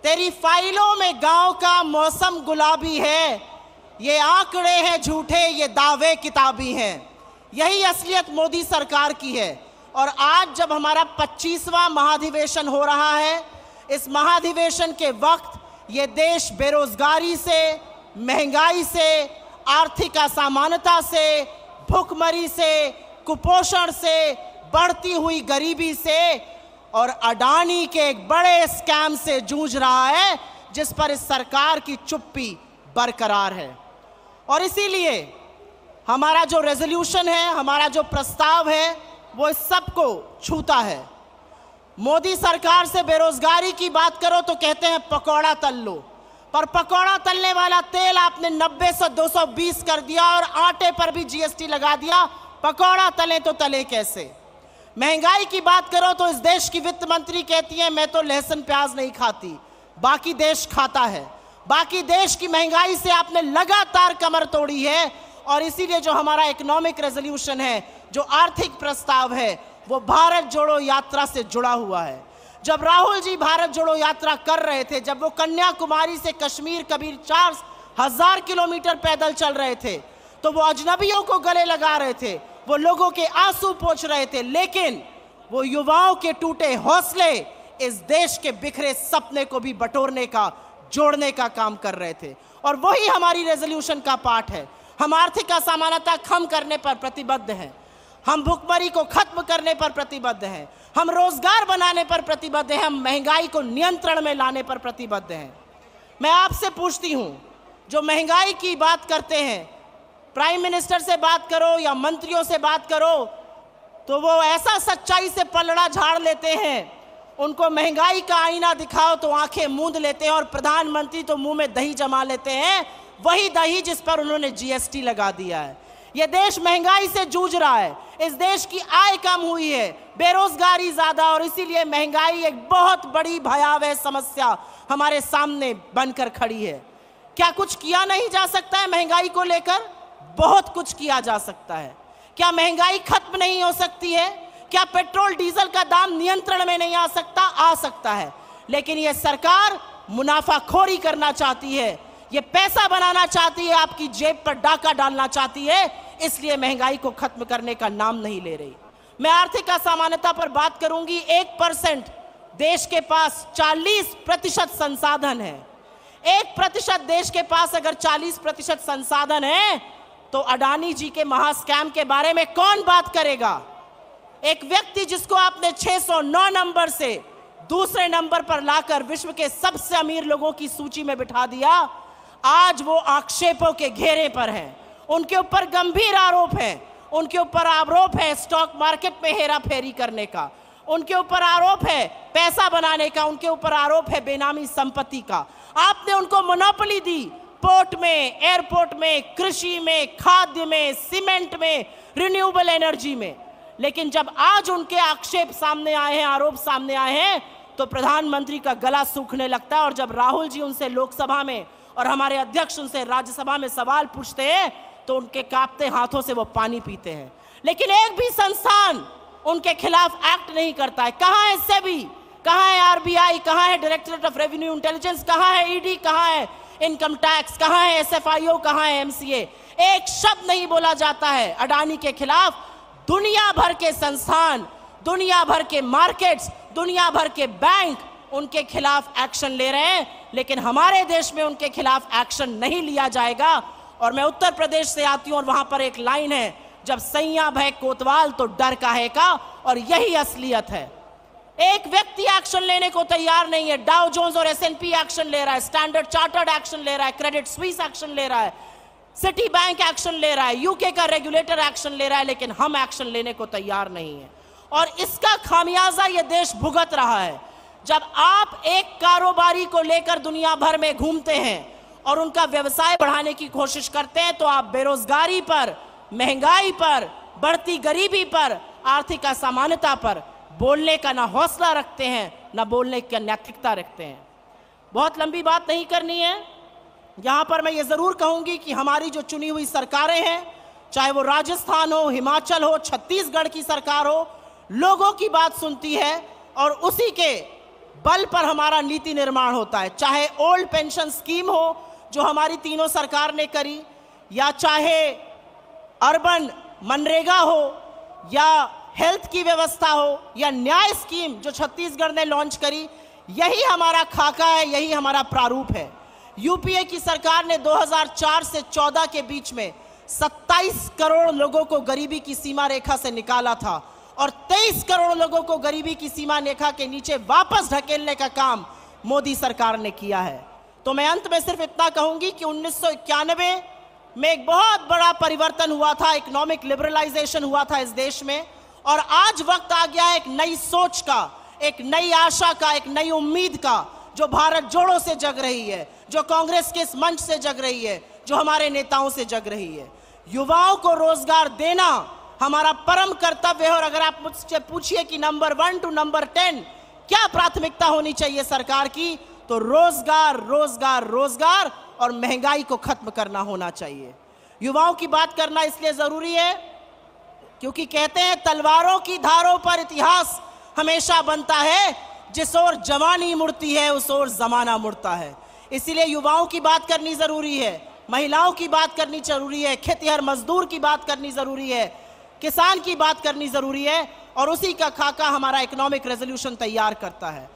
तेरी फाइलों में गांव का मौसम गुलाबी है, ये आंकड़े हैं झूठे, ये दावे किताबी हैं। यही असलियत मोदी सरकार की है। और आज जब हमारा 25वां महाधिवेशन हो रहा है, इस महाधिवेशन के वक्त ये देश बेरोजगारी से, महंगाई से, आर्थिक असमानता से, भूखमरी से, कुपोषण से, बढ़ती हुई गरीबी से और अडानी के एक बड़े स्कैम से जूझ रहा है, जिस पर इस सरकार की चुप्पी बरकरार है। और इसीलिए हमारा जो रेजोल्यूशन है, हमारा जो प्रस्ताव है, वो इस सबको छूता है। मोदी सरकार से बेरोजगारी की बात करो तो कहते हैं पकौड़ा तल लो, पर पकौड़ा तलने वाला तेल आपने 90 से 220 कर दिया और आटे पर भी जीएसटी लगा दिया। पकौड़ा तले तो तले कैसे? महंगाई की बात करो तो इस देश की वित्त मंत्री कहती है मैं तो लहसुन प्याज नहीं खाती, बाकी देश खाता है। बाकी देश की महंगाई से आपने लगातार कमर तोड़ी है। और इसीलिए जो हमारा इकोनॉमिक रेजोल्यूशन है, जो आर्थिक प्रस्ताव है, वो भारत जोड़ो यात्रा से जुड़ा हुआ है। जब राहुल जी भारत जोड़ो यात्रा कर रहे थे, जब वो कन्याकुमारी से कश्मीर कबीर 4000 किलोमीटर पैदल चल रहे थे, तो वो अजनबियों को गले लगा रहे थे, वो लोगों के आंसू पोंछ रहे थे, लेकिन वो युवाओं के टूटे हौसले इस देश के बिखरे सपने को भी बटोरने का, जोड़ने का काम कर रहे थे। और वही हमारी रेजोल्यूशन का पार्ट है। हम आर्थिक असमानता कम करने पर प्रतिबद्ध हैं, हम भुखमरी को खत्म करने पर प्रतिबद्ध हैं, हम रोजगार बनाने पर प्रतिबद्ध हैं, हम महंगाई को नियंत्रण में लाने पर प्रतिबद्ध हैं। मैं आपसे पूछती हूं, जो महंगाई की बात करते हैं, प्राइम मिनिस्टर से बात करो या मंत्रियों से बात करो, तो वो ऐसा सच्चाई से पलड़ा झाड़ लेते हैं, उनको महंगाई का आईना दिखाओ तो आंखें मूंद लेते हैं, और प्रधानमंत्री तो मुंह में दही जमा लेते हैं, वही दही जिस पर उन्होंने जीएसटी लगा दिया है। यह देश महंगाई से जूझ रहा है, इस देश की आय कम हुई है, बेरोजगारी ज्यादा, और इसीलिए महंगाई एक बहुत बड़ी भयावह समस्या हमारे सामने बनकर खड़ी है। क्या कुछ किया नहीं जा सकता है महंगाई को लेकर? बहुत कुछ किया जा सकता है। क्या महंगाई खत्म नहीं हो सकती है? क्या पेट्रोल डीजल का दाम नियंत्रण में नहीं आ सकता? आ सकता है। लेकिन यह सरकार मुनाफाखोरी करना चाहती है, ये पैसा बनाना चाहती है, आपकी जेब पर डाका डालना चाहती है, इसलिए महंगाई को खत्म करने का नाम नहीं ले रही। मैं आर्थिक असमानता पर बात करूंगी। 1% देश के पास 40% संसाधन है। 1% देश के पास अगर 40% संसाधन है, तो अडानी जी के महास्कैम के बारे में कौन बात करेगा? एक व्यक्ति जिसको आपने 609 नंबर से दूसरे नंबर पर लाकर विश्व के सबसे अमीर लोगों की सूची में बिठा दिया, आज वो आक्षेपों के घेरे पर हैं। उनके ऊपर गंभीर आरोप है, उनके ऊपर आरोप है स्टॉक मार्केट में हेरा फेरी करने का, उनके ऊपर आरोप है पैसा बनाने का, उनके ऊपर आरोप है बेनामी संपत्ति का। आपने उनको मोनोपोली दी पोर्ट में, एयरपोर्ट में, कृषि में, खाद्य में, सीमेंट में, रिन्यूएबल एनर्जी में। लेकिन जब आज उनके आक्षेप सामने आए हैं, आरोप सामने आए हैं, तो प्रधानमंत्री का गला सूखने लगता है। और जब राहुल जी उनसे लोकसभा में और हमारे अध्यक्ष उनसे राज्यसभा में सवाल पूछते हैं, तो उनके कांपते हाथों से वो पानी पीते हैं। लेकिन एक भी संस्थान उनके खिलाफ एक्ट नहीं करता है। कहाँ है सेबी, कहाँ है आरबीआई, कहाँ है डायरेक्टरेट ऑफ रेवेन्यू इंटेलिजेंस, कहाँ है ईडी, कहाँ है इनकम टैक्स, कहाँ है एसएफआईओ, कहाँ है एमसीए? एक शब्द नहीं बोला जाता है अडानी के खिलाफ। दुनिया भर के संस्थान, दुनिया भर के मार्केट्स, दुनिया भर के बैंक उनके खिलाफ एक्शन ले रहे हैं, लेकिन हमारे देश में उनके खिलाफ एक्शन नहीं लिया जाएगा। और मैं उत्तर प्रदेश से आती हूं और वहां पर एक लाइन है, जब सैया भय कोतवाल तो डर काहे का, और यही असलियत है। एक व्यक्ति एक्शन लेने को तैयार नहीं है। डाउ जोन्स और एसएनपी एक्शन ले रहा है, स्टैंडर्ड चार्टर्ड एक्शन ले रहा है, क्रेडिट स्विस एक्शन ले रहा है, सिटी बैंक एक्शन ले रहा है, यूके का रेगुलेटर एक्शन ले रहा है, लेकिन हम एक्शन लेने को तैयार नहीं है। और इसका खामियाजा ये देश भुगत रहा है। जब आप एक कारोबारी को लेकर दुनिया भर में घूमते हैं और उनका व्यवसाय बढ़ाने की कोशिश करते हैं, तो आप बेरोजगारी पर, महंगाई पर, बढ़ती गरीबी पर, आर्थिक असमानता पर बोलने का ना हौसला रखते हैं, ना बोलने की नैतिकता रखते हैं। बहुत लंबी बात नहीं करनी है। यहां पर मैं ये जरूर कहूंगी कि हमारी जो चुनी हुई सरकारें हैं, चाहे वो राजस्थान हो, हिमाचल हो, छत्तीसगढ़ की सरकार हो, लोगों की बात सुनती है और उसी के बल पर हमारा नीति निर्माण होता है। चाहे ओल्ड पेंशन स्कीम हो जो हमारी तीनों सरकार ने करी, या चाहे अर्बन मनरेगा हो, या हेल्थ की व्यवस्था हो, या न्याय स्कीम जो छत्तीसगढ़ ने लॉन्च करी, यही हमारा खाका है, यही हमारा प्रारूप है। यूपीए की सरकार ने 2004 से 14 के बीच में 27 करोड़ लोगों को गरीबी की सीमा रेखा से निकाला था और 23 करोड़ लोगों को गरीबी की सीमा रेखा के नीचे वापस ढकेलने का काम मोदी सरकार ने किया है। तो मैं अंत में सिर्फ इतना कहूंगी कि 1991 में एक बहुत बड़ा परिवर्तन हुआ था, इकोनॉमिक लिबरलाइजेशन हुआ था इस देश में, और आज वक्त आ गया है एक नई सोच का, एक नई आशा का, एक नई उम्मीद का, जो भारत जोड़ों से जग रही है, जो कांग्रेस के इस मंच से जग रही है, जो हमारे नेताओं से जग रही है। युवाओं को रोजगार देना हमारा परम कर्तव्य है। और अगर आप मुझसे पूछिए कि नंबर 1 टू नंबर 10 क्या प्राथमिकता होनी चाहिए सरकार की, तो रोजगार, रोजगार, रोजगार और महंगाई को खत्म करना होना चाहिए। युवाओं की बात करना इसलिए जरूरी है क्योंकि कहते हैं तलवारों की धारों पर इतिहास हमेशा बनता है, जिस ओर जवानी मुड़ती है उस ओर जमाना मुड़ता है। इसीलिए युवाओं की बात करनी जरूरी है, महिलाओं की बात करनी जरूरी है, खेतिहर मजदूर की बात करनी जरूरी है, किसान की बात करनी जरूरी है, और उसी का खाका हमारा इकोनॉमिक रेजोल्यूशन तैयार करता है।